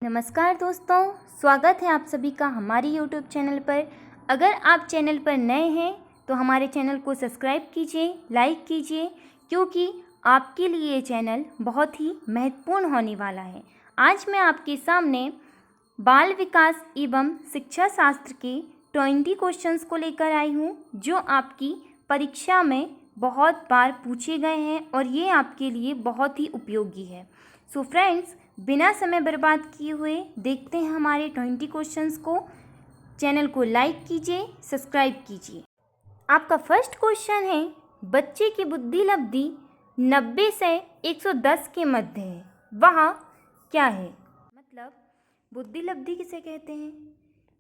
नमस्कार दोस्तों, स्वागत है आप सभी का हमारी YouTube चैनल पर। अगर आप चैनल पर नए हैं तो हमारे चैनल को सब्सक्राइब कीजिए, लाइक कीजिए, क्योंकि आपके लिए ये चैनल बहुत ही महत्वपूर्ण होने वाला है। आज मैं आपके सामने बाल विकास एवं शिक्षा शास्त्र के 20 क्वेश्चंस को लेकर आई हूँ, जो आपकी परीक्षा में बहुत बार पूछे गए हैं और ये आपके लिए बहुत ही उपयोगी है। सो फ्रेंड्स, बिना समय बर्बाद किए हुए देखते हैं हमारे 20 क्वेश्चंस को। चैनल को लाइक कीजिए, सब्सक्राइब कीजिए। आपका फर्स्ट क्वेश्चन है, बच्चे की बुद्धि लब्धि 90 से 110 के मध्य है, वह क्या है? मतलब बुद्धि लब्धि किसे कहते हैं?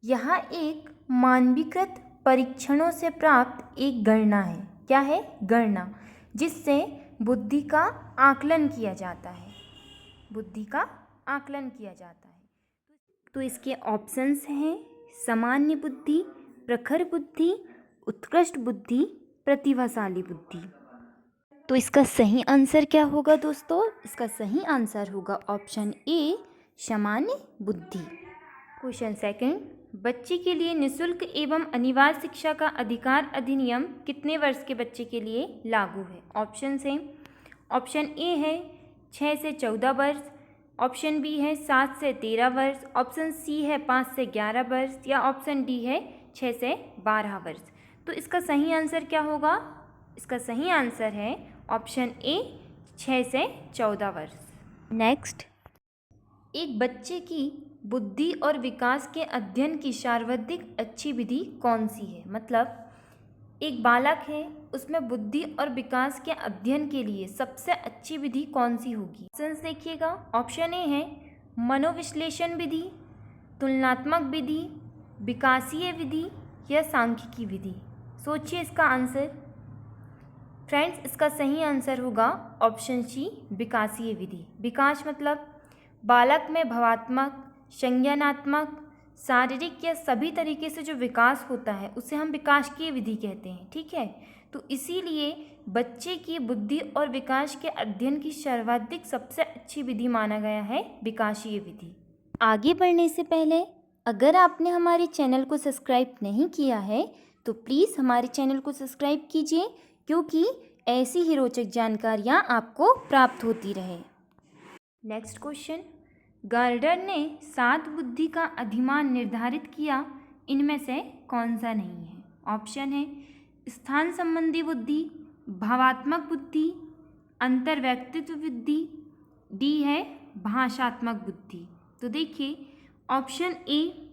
यह एक मानवीकृत परीक्षणों से प्राप्त एक गणना है। क्या है? गणना, जिससे बुद्धि का आकलन किया जाता है। बुद्धि का आकलन किया जाता है। तो इसके ऑप्शंस हैं सामान्य बुद्धि, प्रखर बुद्धि, उत्कृष्ट बुद्धि, प्रतिभाशाली बुद्धि। तो इसका सही आंसर क्या होगा दोस्तों? इसका सही आंसर होगा ऑप्शन ए, सामान्य बुद्धि। क्वेश्चन सेकंड, बच्चे के लिए निःशुल्क एवं अनिवार्य शिक्षा का अधिकार अधिनियम कितने वर्ष के बच्चे के लिए लागू है? ऑप्शन है, ऑप्शन ए है 6 से 14 वर्ष, ऑप्शन बी है 7 से 13 वर्ष, ऑप्शन सी है 5 से 11 वर्ष, या ऑप्शन डी है 6 से 12 वर्ष। तो इसका सही आंसर क्या होगा? इसका सही आंसर है ऑप्शन ए, 6 से 14 वर्ष। नेक्स्ट, एक बच्चे की बुद्धि और विकास के अध्ययन की सर्वाधिक अच्छी विधि कौन सी है? मतलब एक बालक है, उसमें बुद्धि और विकास के अध्ययन के लिए सबसे अच्छी विधि कौन सी होगी? ऑप्शंस देखिएगा। ऑप्शन ए है मनोविश्लेषण विधि, तुलनात्मक विधि, विकासीय विधि, या सांख्यिकी विधि। सोचिए इसका आंसर। फ्रेंड्स, इसका सही आंसर होगा ऑप्शन सी, विकासीय विधि। विकास मतलब बालक में भावात्मक, संज्ञानात्मक, शारीरिक या सभी तरीके से जो विकास होता है उसे हम विकासकीय विधि कहते हैं। ठीक है, तो इसीलिए बच्चे की बुद्धि और विकास के अध्ययन की सर्वाधिक सबसे अच्छी विधि माना गया है विकासीय विधि। आगे बढ़ने से पहले अगर आपने हमारे चैनल को सब्सक्राइब नहीं किया है तो प्लीज़ हमारे चैनल को सब्सक्राइब कीजिए, क्योंकि ऐसी ही रोचक जानकारियाँ आपको प्राप्त होती रहे। नेक्स्ट क्वेश्चन, गार्डर ने 7 बुद्धि का अधिमान निर्धारित किया, इनमें से कौन सा नहीं है? ऑप्शन है स्थान संबंधी बुद्धि, भावात्मक बुद्धि, अंतर्व्यक्तित्व बुद्धि, डी है भाषात्मक बुद्धि। तो देखिए ऑप्शन ए,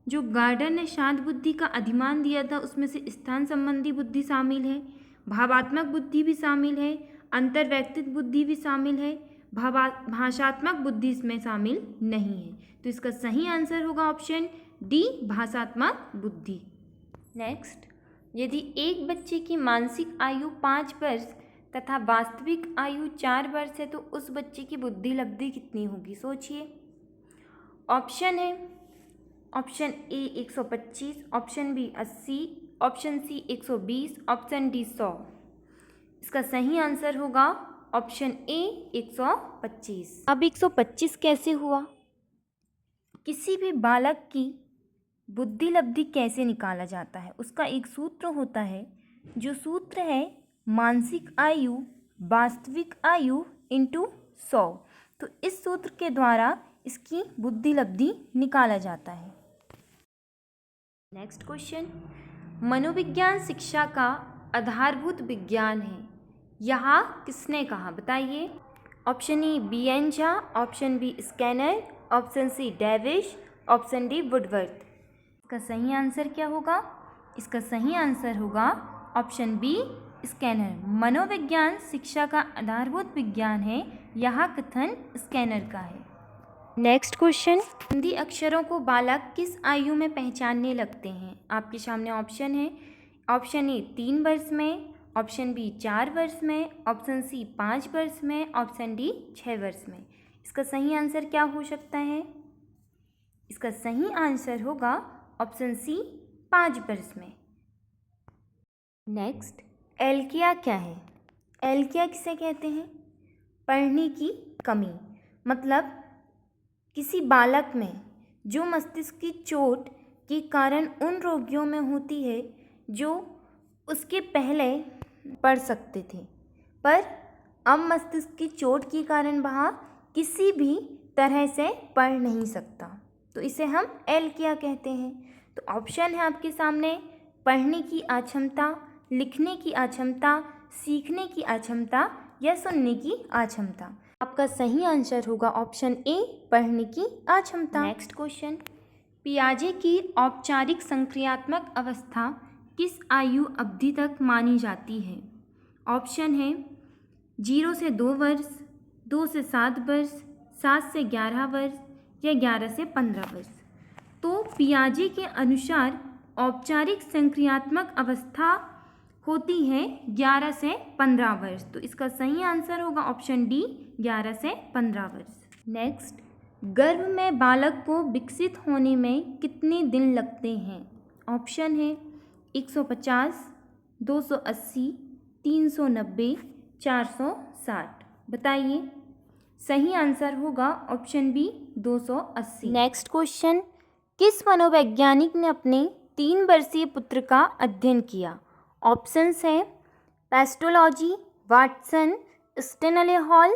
जो गार्डर ने 7 बुद्धि का अधिमान दिया था उसमें से स्थान संबंधी बुद्धि शामिल है, भावात्मक बुद्धि भी शामिल है, अंतर्व्यक्तित्व बुद्धि भी शामिल है, भाषात्मक बुद्धि इसमें शामिल नहीं है। तो इसका सही आंसर होगा ऑप्शन डी, भाषात्मक बुद्धि। नेक्स्ट, यदि एक बच्चे की मानसिक आयु 5 वर्ष तथा वास्तविक आयु 4 वर्ष है तो उस बच्चे की बुद्धि लब्धि कितनी होगी? सोचिए। ऑप्शन है option A 125, option B 80, option C 120, option D 100। इसका सही आंसर होगा ऑप्शन ए 125। अब 125 कैसे हुआ? किसी भी बालक की बुद्धि लब्धि कैसे निकाला जाता है? उसका एक सूत्र होता है, जो सूत्र है मानसिक आयु वास्तविक आयु इंटू 100। तो इस सूत्र के द्वारा इसकी बुद्धि लब्धि निकाला जाता है। नेक्स्ट क्वेश्चन, मनोविज्ञान शिक्षा का आधारभूत विज्ञान है, यहाँ किसने कहा? बताइए। Option A B N Jha, option B Skinner, option C Davis, option D Woodworth. इसका सही आंसर क्या होगा? इसका सही आंसर होगा ऑप्शन बी, स्कैनर। मनोविज्ञान शिक्षा का आधारभूत विज्ञान है, यह कथन स्कैनर का है। नेक्स्ट क्वेश्चन, हिंदी अक्षरों को बालक किस आयु में पहचानने लगते हैं? आपके सामने ऑप्शन है। ऑप्शन ए 3 वर्ष में, ऑप्शन बी 4 वर्ष में, ऑप्शन सी 5 वर्ष में, ऑप्शन डी 6 वर्ष में। इसका सही आंसर क्या हो सकता है? इसका सही आंसर होगा ऑप्शन सी, 5 वर्ष में। नेक्स्ट, एल्किया क्या है? एल्किया किसे कहते हैं? पढ़ने की कमी। मतलब किसी बालक में जो मस्तिष्क की चोट के कारण उन रोगियों में होती है जो उसके पहले पढ़ सकते थे, पर अब मस्तिष्क की चोट के कारण वह किसी भी तरह से पढ़ नहीं सकता, तो इसे हम एल क्या कहते हैं। तो ऑप्शन है आपके सामने, पढ़ने की अक्षमता, लिखने की अक्षमता, सीखने की अक्षमता या सुनने की अक्षमता। आपका सही आंसर होगा ऑप्शन ए, पढ़ने की अक्षमता। नेक्स्ट क्वेश्चन, पियाजे की औपचारिक संक्रियात्मक अवस्था किस आयु अवधि तक मानी जाती है। ऑप्शन है 0 से 2 वर्ष, 2 से 7 वर्ष, 7 से 11 वर्ष या 11 से 15 वर्ष। तो पियाजे के अनुसार औपचारिक संक्रियात्मक अवस्था होती है 11 से 15 वर्ष, तो इसका सही आंसर होगा ऑप्शन डी, 11 से 15 वर्ष। नेक्स्ट, गर्भ में बालक को विकसित होने में कितने दिन लगते हैं। ऑप्शन है 150, 280, 390, 460। बताइए, सही आंसर होगा ऑप्शन बी, 280। नेक्स्ट क्वेश्चन, किस मनोवैज्ञानिक ने अपने 3 वर्षीय पुत्र का अध्ययन किया। ऑप्शंस हैं pestology, Watson, Stanley hall,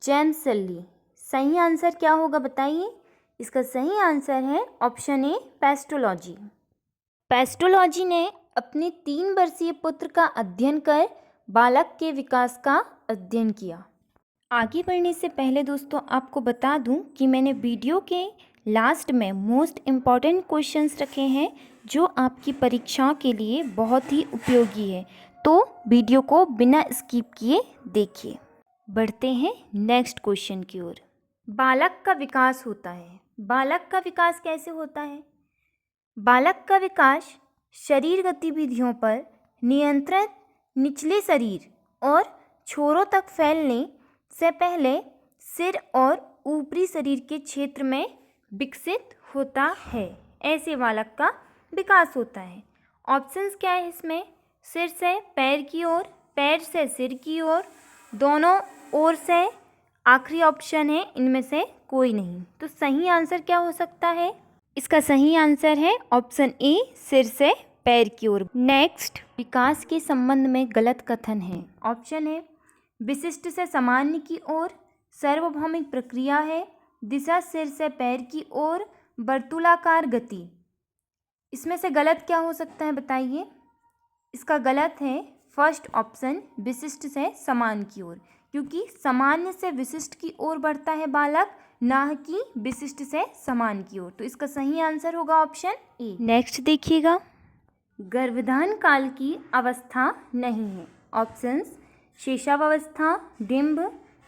James Shelly. सही आंसर क्या होगा बताइए। इसका सही आंसर है ऑप्शन ए, पेस्टोलॉजी। पेस्टोलॉजी ने अपने 3 वर्षीय पुत्र का अध्ययन कर बालक के विकास का अध्ययन किया। आगे बढ़ने से पहले दोस्तों आपको बता दूं कि मैंने वीडियो के लास्ट में मोस्ट इम्पॉर्टेंट क्वेश्चंस रखे हैं जो आपकी परीक्षाओं के लिए बहुत ही उपयोगी है, तो वीडियो को बिना स्किप किए देखिए। बढ़ते हैं नेक्स्ट क्वेश्चन की ओर। बालक का विकास होता है। बालक का विकास कैसे होता है। बालक का विकास शरीर गतिविधियों पर नियंत्रित निचले शरीर और छोरों तक फैलने से पहले सिर और ऊपरी शरीर के क्षेत्र में विकसित होता है। ऐसे बालक का विकास होता है। ऑप्शंस क्या है इसमें, सिर से पैर की ओर, पैर से सिर की ओर, दोनों ओर से, आखिरी ऑप्शन है इनमें से कोई नहीं। तो सही आंसर क्या हो सकता है। इसका सही आंसर है ऑप्शन ए, सिर से पैर की ओर। नेक्स्ट, विकास के संबंध में गलत कथन है। ऑप्शन है विशिष्ट से सामान्य की ओर, सार्वभौमिक प्रक्रिया है, दिशा सिर से पैर की ओर, वर्तुलाकार गति। इसमें से गलत क्या हो सकता है बताइए। इसका गलत है फर्स्ट ऑप्शन, विशिष्ट से समान की ओर, क्योंकि सामान्य से विशिष्ट की ओर बढ़ता है बालक, ना कि विशिष्ट से समान की ओर। तो इसका सही आंसर होगा ऑप्शन ए। नेक्स्ट देखिएगा, गर्भधान काल की अवस्था नहीं है। ऑप्शंस शेषावस्था, डिंब,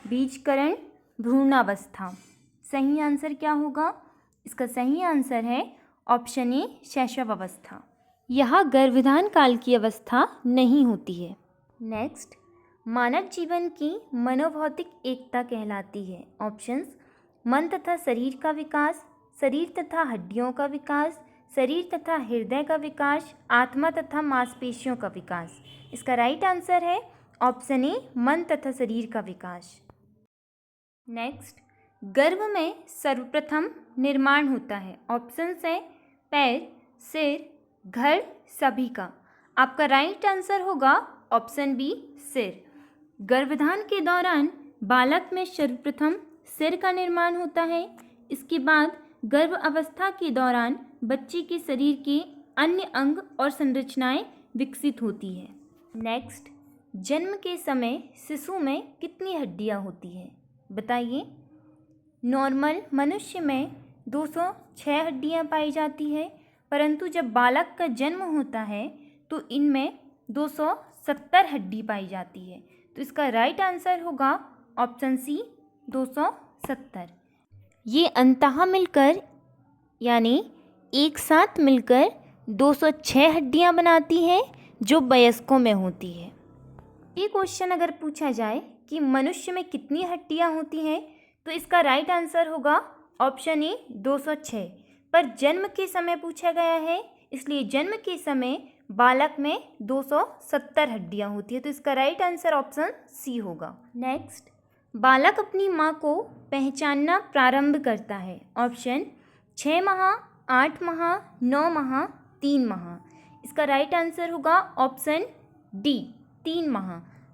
बीजकरण, भ्रूणावस्था। सही आंसर क्या होगा। इसका सही आंसर है ऑप्शन ए, शैशवावस्था। यह गर्भधान काल की अवस्था नहीं होती है। नेक्स्ट, मानव जीवन की मनोभौतिक एकता कहलाती है। ऑप्शंस मन तथा शरीर का विकास, शरीर तथा हड्डियों का विकास, शरीर तथा हृदय का विकास, आत्मा तथा मांसपेशियों का विकास। इसका राइट आंसर है ऑप्शन ए, मन तथा शरीर का विकास। नेक्स्ट, गर्भ में सर्वप्रथम निर्माण होता है। ऑप्शन है पैर, सिर, धड़, सभी का। आपका राइट आंसर होगा ऑप्शन बी, सिर। गर्भधान के दौरान बालक में सर्वप्रथम सिर का निर्माण होता है। इसके बाद गर्भ अवस्था के दौरान बच्चे के शरीर के अन्य अंग और संरचनाएं विकसित होती है। नेक्स्ट, जन्म के समय शिशु में कितनी हड्डियां होती हैं बताइए। नॉर्मल मनुष्य में 206 हड्डियां पाई जाती है, परंतु जब बालक का जन्म होता है तो इनमें 270 हड्डी पाई जाती है। तो इसका राइट आंसर होगा ऑप्शन सी, 270। ये अंततः मिलकर यानी एक साथ मिलकर 206 हड्डियां बनाती हैं जो वयस्कों में होती है। ये क्वेश्चन अगर पूछा जाए कि मनुष्य में कितनी हड्डियां होती हैं तो इसका राइट आंसर होगा ऑप्शन ए, 206। पर जन्म के समय पूछा गया है, इसलिए जन्म के समय बालक में 270 हड्डियां होती है। तो इसका राइट आंसर ऑप्शन सी होगा। नेक्स्ट, बालक अपनी माँ को पहचानना प्रारंभ करता है? ऑप्शन 6 माह, 8 माह, 9 माह, 3 माह। इसका राइट आंसर होगा ऑप्शन डी, 3 माह,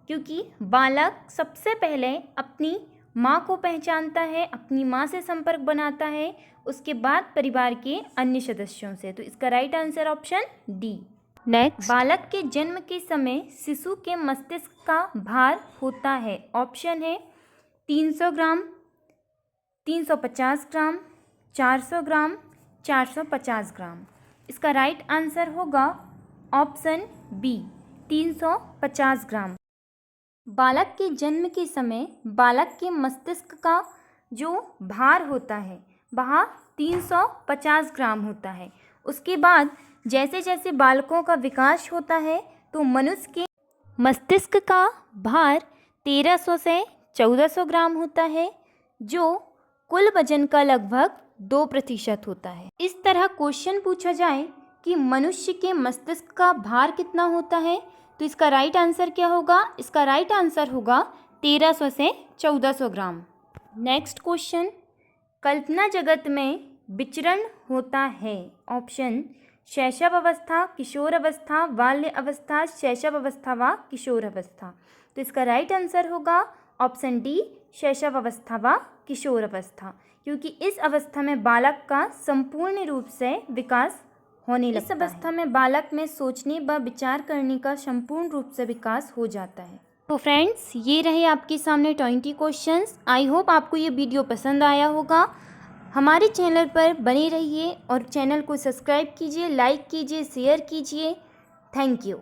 क्योंकि बालक सबसे पहले अपनी माँ को पहचानता है, अपनी माँ से संपर्क बनाता है, उसके बाद परिवार के अन्य सदस्यों से। तो इसका right answer option D. Next, बालक के जन्म के समय शिशु के मस्तिष्क का भार होता है? ऑप्शन है 300 ग्राम, 350 ग्राम, 400 ग्राम, 450 ग्राम। इसका राइट आंसर होगा ऑप्शन बी, 350 ग्राम। बालक के जन्म के समय बालक के मस्तिष्क का जो भार होता है वह 350 ग्राम होता है। उसके बाद जैसे जैसे बालकों का विकास होता है तो मनुष्य के मस्तिष्क का भार 1300 से 1400 ग्राम होता है, जो कुल वजन का लगभग 2% होता है। इस तरह क्वेश्चन पूछा जाए कि मनुष्य के मस्तिष्क का भार कितना होता है, तो इसका राइट आंसर क्या होगा? इसका राइट आंसर होगा 1300 से 1400 ग्राम। नेक्स्ट क्वेश्चन, कल्पना जगत में विचरण होता है? ऑप्शन शैशव अवस्था, किशोर अवस्था, बाल्य अवस्था, शैशव अवस्था व किशोर अवस्था। तो इसका राइट आंसर होगा ऑप्शन डी, शैशव अवस्था व किशोर अवस्था, क्योंकि इस अवस्था में बालक का संपूर्ण रूप से विकास होने लगता है। इस अवस्था में बालक में सोचने व विचार करने का संपूर्ण रूप से विकास हो जाता है। तो फ्रेंड्स, ये रहे आपके सामने 20 क्वेश्चंस। आई होप आपको ये वीडियो पसंद आया होगा। हमारे चैनल पर बने रहिए और चैनल को सब्सक्राइब कीजिए, लाइक कीजिए, शेयर कीजिए। Thank you.